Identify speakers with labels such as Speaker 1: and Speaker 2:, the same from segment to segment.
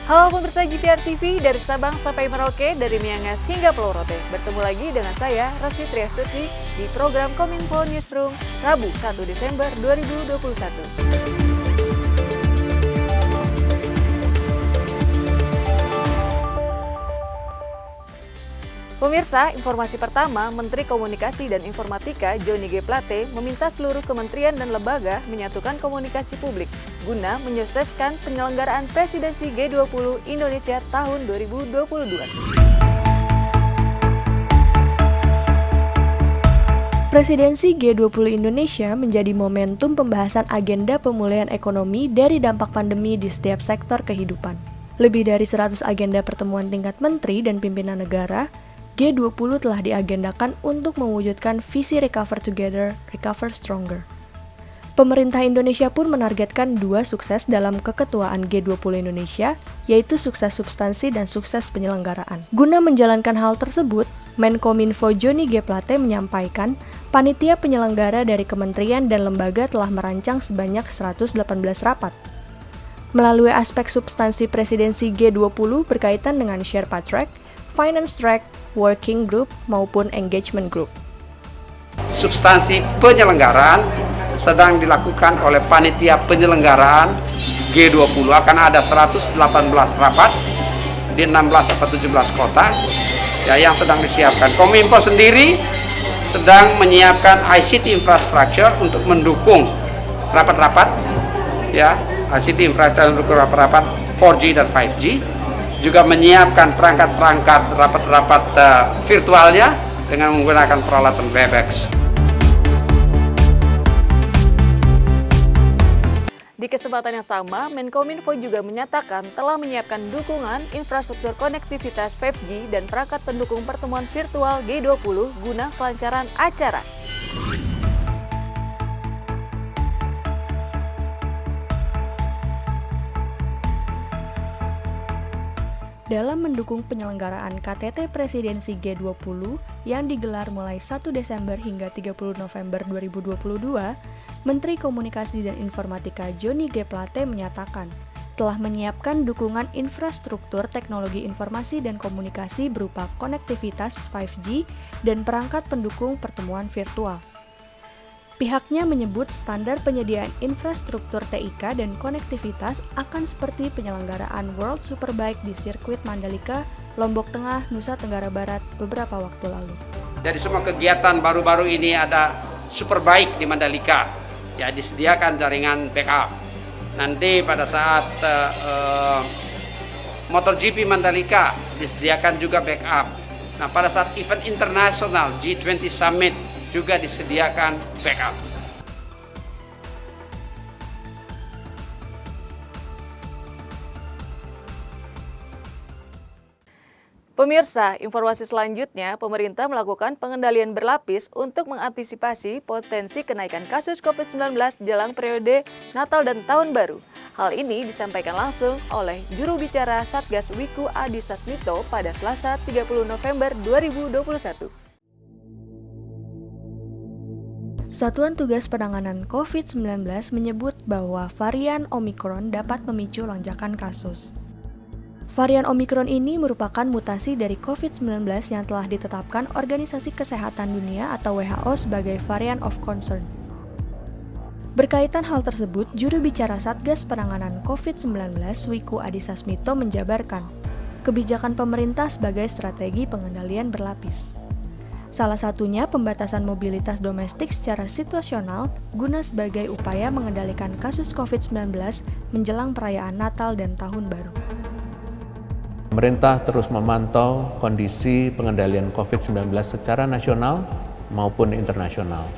Speaker 1: Halo pemirsa GPR TV, dari Sabang sampai Merauke, dari Miangas hingga Pulau Rote. Bertemu lagi dengan saya, Rosy Triastuti, di program Kominfo Newsroom, Rabu 1 Desember 2021. Pemirsa, informasi pertama, Menteri Komunikasi dan Informatika Johnny G. Plate meminta seluruh kementerian dan lembaga menyatukan komunikasi publik guna menyukseskan penyelenggaraan Presidensi G20 Indonesia tahun 2022.
Speaker 2: Presidensi G20 Indonesia menjadi momentum pembahasan agenda pemulihan ekonomi dari dampak pandemi di setiap sektor kehidupan. Lebih dari 100 agenda pertemuan tingkat menteri dan pimpinan negara, G20 telah diagendakan untuk mewujudkan visi Recover Together, Recover Stronger. Pemerintah Indonesia pun menargetkan 2 sukses dalam keketuaan G20 Indonesia, yaitu sukses substansi dan sukses penyelenggaraan. Guna menjalankan hal tersebut, Menkominfo Johnny G. Plate menyampaikan, panitia penyelenggara dari kementerian dan lembaga telah merancang sebanyak 118 rapat. Melalui aspek substansi presidensi G20 berkaitan dengan Sherpa Track, Finance Track, Working Group, maupun Engagement Group.
Speaker 3: Substansi penyelenggaraan sedang dilakukan oleh panitia penyelenggaraan G20. Akan ada 118 rapat di 16 atau 17 kota ya, yang sedang disiapkan. Kominfo sendiri sedang menyiapkan ICT infrastructure untuk mendukung rapat-rapat ya, ICT infrastructure untuk rapat-rapat 4G dan 5G. Juga menyiapkan perangkat-perangkat rapat-rapat virtualnya dengan menggunakan peralatan Webex.
Speaker 1: Di kesempatan yang sama, Menkominfo juga menyatakan telah menyiapkan dukungan infrastruktur konektivitas 5G dan perangkat pendukung pertemuan virtual G20 guna kelancaran acara.
Speaker 2: Dalam mendukung penyelenggaraan KTT Presidensi G20 yang digelar mulai 1 Desember hingga 30 November 2022, Menteri Komunikasi dan Informatika Johnny G. Plate menyatakan telah menyiapkan dukungan infrastruktur teknologi informasi dan komunikasi berupa konektivitas 5G dan perangkat pendukung pertemuan virtual. Pihaknya menyebut standar penyediaan infrastruktur TIK dan konektivitas akan seperti penyelenggaraan World Superbike di sirkuit Mandalika, Lombok Tengah, Nusa Tenggara Barat beberapa waktu lalu.
Speaker 3: Jadi semua kegiatan baru-baru ini ada Superbike di Mandalika, ya disediakan jaringan backup. Nanti pada saat MotoGP Mandalika disediakan juga backup. Nah pada saat event internasional G20 Summit juga disediakan backup.
Speaker 1: Pemirsa, informasi selanjutnya, pemerintah melakukan pengendalian berlapis untuk mengantisipasi potensi kenaikan kasus COVID-19 jelang periode Natal dan Tahun Baru. Hal ini disampaikan langsung oleh juru bicara Satgas Wiku Adhisa Smito pada Selasa 30 November 2021.
Speaker 2: Satuan Tugas Penanganan COVID-19 menyebut bahwa varian Omikron dapat memicu lonjakan kasus. Varian Omikron ini merupakan mutasi dari COVID-19 yang telah ditetapkan Organisasi Kesehatan Dunia atau WHO sebagai varian of concern. Berkaitan hal tersebut, juru bicara Satgas Penanganan COVID-19 Wiku Adhisa Smito menjabarkan kebijakan pemerintah sebagai strategi pengendalian berlapis. Salah satunya pembatasan mobilitas domestik secara situasional guna sebagai upaya mengendalikan kasus COVID-19 menjelang perayaan Natal dan Tahun Baru.
Speaker 4: Pemerintah terus memantau kondisi pengendalian COVID-19 secara nasional maupun internasional.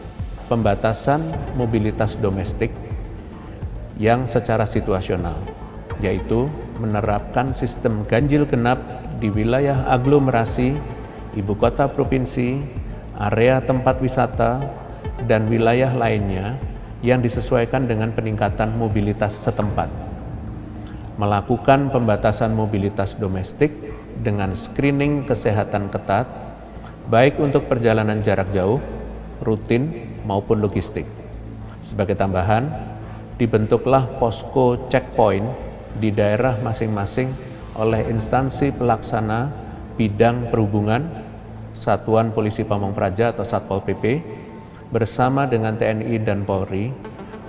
Speaker 4: Pembatasan mobilitas domestik yang secara situasional, yaitu menerapkan sistem ganjil genap di wilayah aglomerasi, ibu kota provinsi, area tempat wisata, dan wilayah lainnya yang disesuaikan dengan peningkatan mobilitas setempat. Melakukan pembatasan mobilitas domestik dengan screening kesehatan ketat, baik untuk perjalanan jarak jauh, rutin, maupun logistik. Sebagai tambahan, dibentuklah posko checkpoint di daerah masing-masing oleh instansi pelaksana bidang perhubungan, Satuan Polisi Pamong Praja atau Satpol PP, bersama dengan TNI dan Polri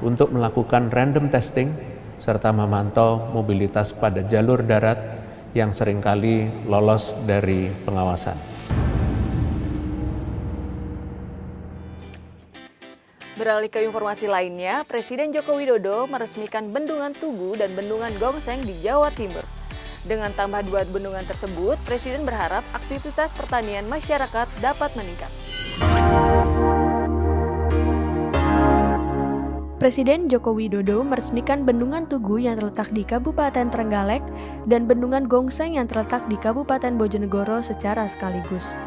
Speaker 4: untuk melakukan random testing serta memantau mobilitas pada jalur darat yang seringkali lolos dari pengawasan.
Speaker 1: Beralih ke informasi lainnya, Presiden Joko Widodo meresmikan Bendungan Tugu dan Bendungan Gongseng di Jawa Timur. Dengan tambah 2 bendungan tersebut, Presiden berharap aktivitas pertanian masyarakat dapat meningkat.
Speaker 2: Presiden Joko Widodo meresmikan Bendungan Tugu yang terletak di Kabupaten Trenggalek dan Bendungan Gongseng yang terletak di Kabupaten Bojonegoro secara sekaligus.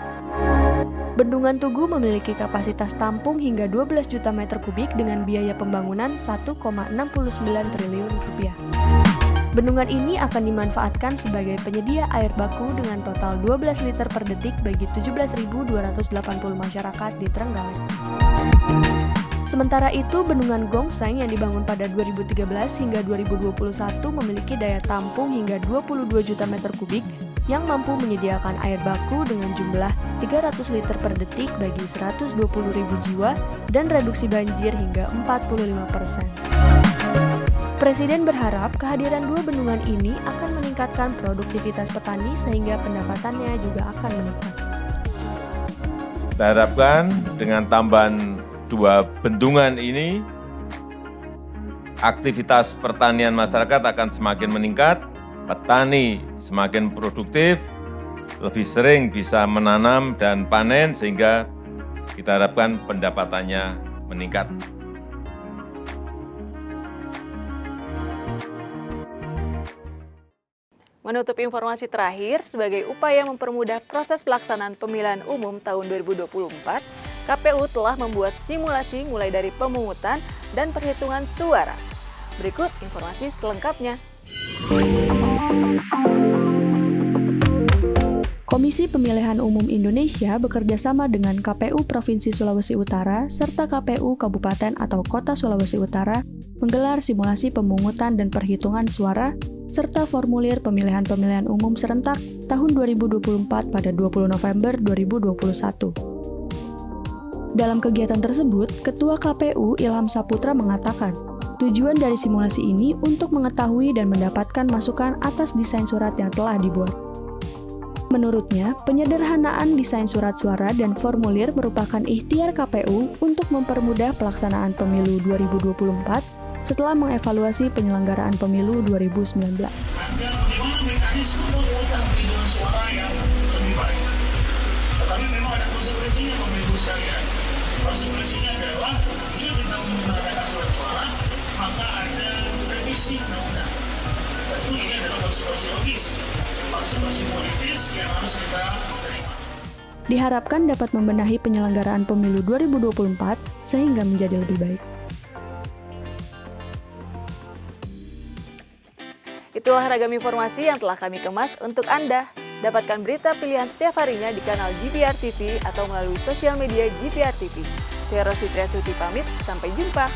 Speaker 2: Bendungan Tugu memiliki kapasitas tampung hingga 12 juta meter kubik dengan biaya pembangunan 1,69 triliun rupiah. Bendungan ini akan dimanfaatkan sebagai penyedia air baku dengan total 12 liter per detik bagi 17.280 masyarakat di Trenggalek. Sementara itu, Bendungan Gongseng yang dibangun pada 2013 hingga 2021 memiliki daya tampung hingga 22 juta meter kubik yang mampu menyediakan air baku dengan jumlah 300 liter per detik bagi 120.000 jiwa dan reduksi banjir hingga 45%. Presiden berharap kehadiran 2 bendungan ini akan meningkatkan produktivitas petani sehingga pendapatannya juga akan meningkat.
Speaker 5: Kita harapkan dengan tambahan 2 bendungan ini, aktivitas pertanian masyarakat akan semakin meningkat, petani semakin produktif, lebih sering bisa menanam dan panen sehingga kita harapkan pendapatannya meningkat.
Speaker 1: Menutup informasi terakhir, sebagai upaya mempermudah proses pelaksanaan pemilihan umum tahun 2024, KPU telah membuat simulasi mulai dari pemungutan dan perhitungan suara. Berikut informasi selengkapnya.
Speaker 2: Komisi Pemilihan Umum Indonesia bekerja sama dengan KPU Provinsi Sulawesi Utara serta KPU Kabupaten atau Kota Sulawesi Utara menggelar simulasi pemungutan dan perhitungan suara serta formulir pemilihan umum serentak tahun 2024 pada 20 November 2021. Dalam kegiatan tersebut, Ketua KPU Ilham Saputra mengatakan, tujuan dari simulasi ini untuk mengetahui dan mendapatkan masukan atas desain surat yang telah dibuat. Menurutnya, penyederhanaan desain surat suara dan formulir merupakan ikhtiar KPU untuk mempermudah pelaksanaan pemilu 2024 setelah mengevaluasi penyelenggaraan pemilu 2019.
Speaker 6: Agar bagaimana mekanisme pemungutan perhitungan suara yang lebih baik. Tetapi memang ada konsekuensinya Bapak Ibu sekalian. Konsekuensinya adalah jika kita menggunakan surat suara, maka ada revisi undang-undang. Tentu ini adalah konsekuensi logis, konsekuensi politis yang harus kita terima.
Speaker 2: Diharapkan dapat membenahi penyelenggaraan pemilu 2024 sehingga menjadi lebih baik.
Speaker 1: Itulah ragam informasi yang telah kami kemas untuk Anda. Dapatkan berita pilihan setiap harinya di kanal GPR TV atau melalui sosial media GPR TV. Saya Rosi Triastuti pamit, sampai jumpa.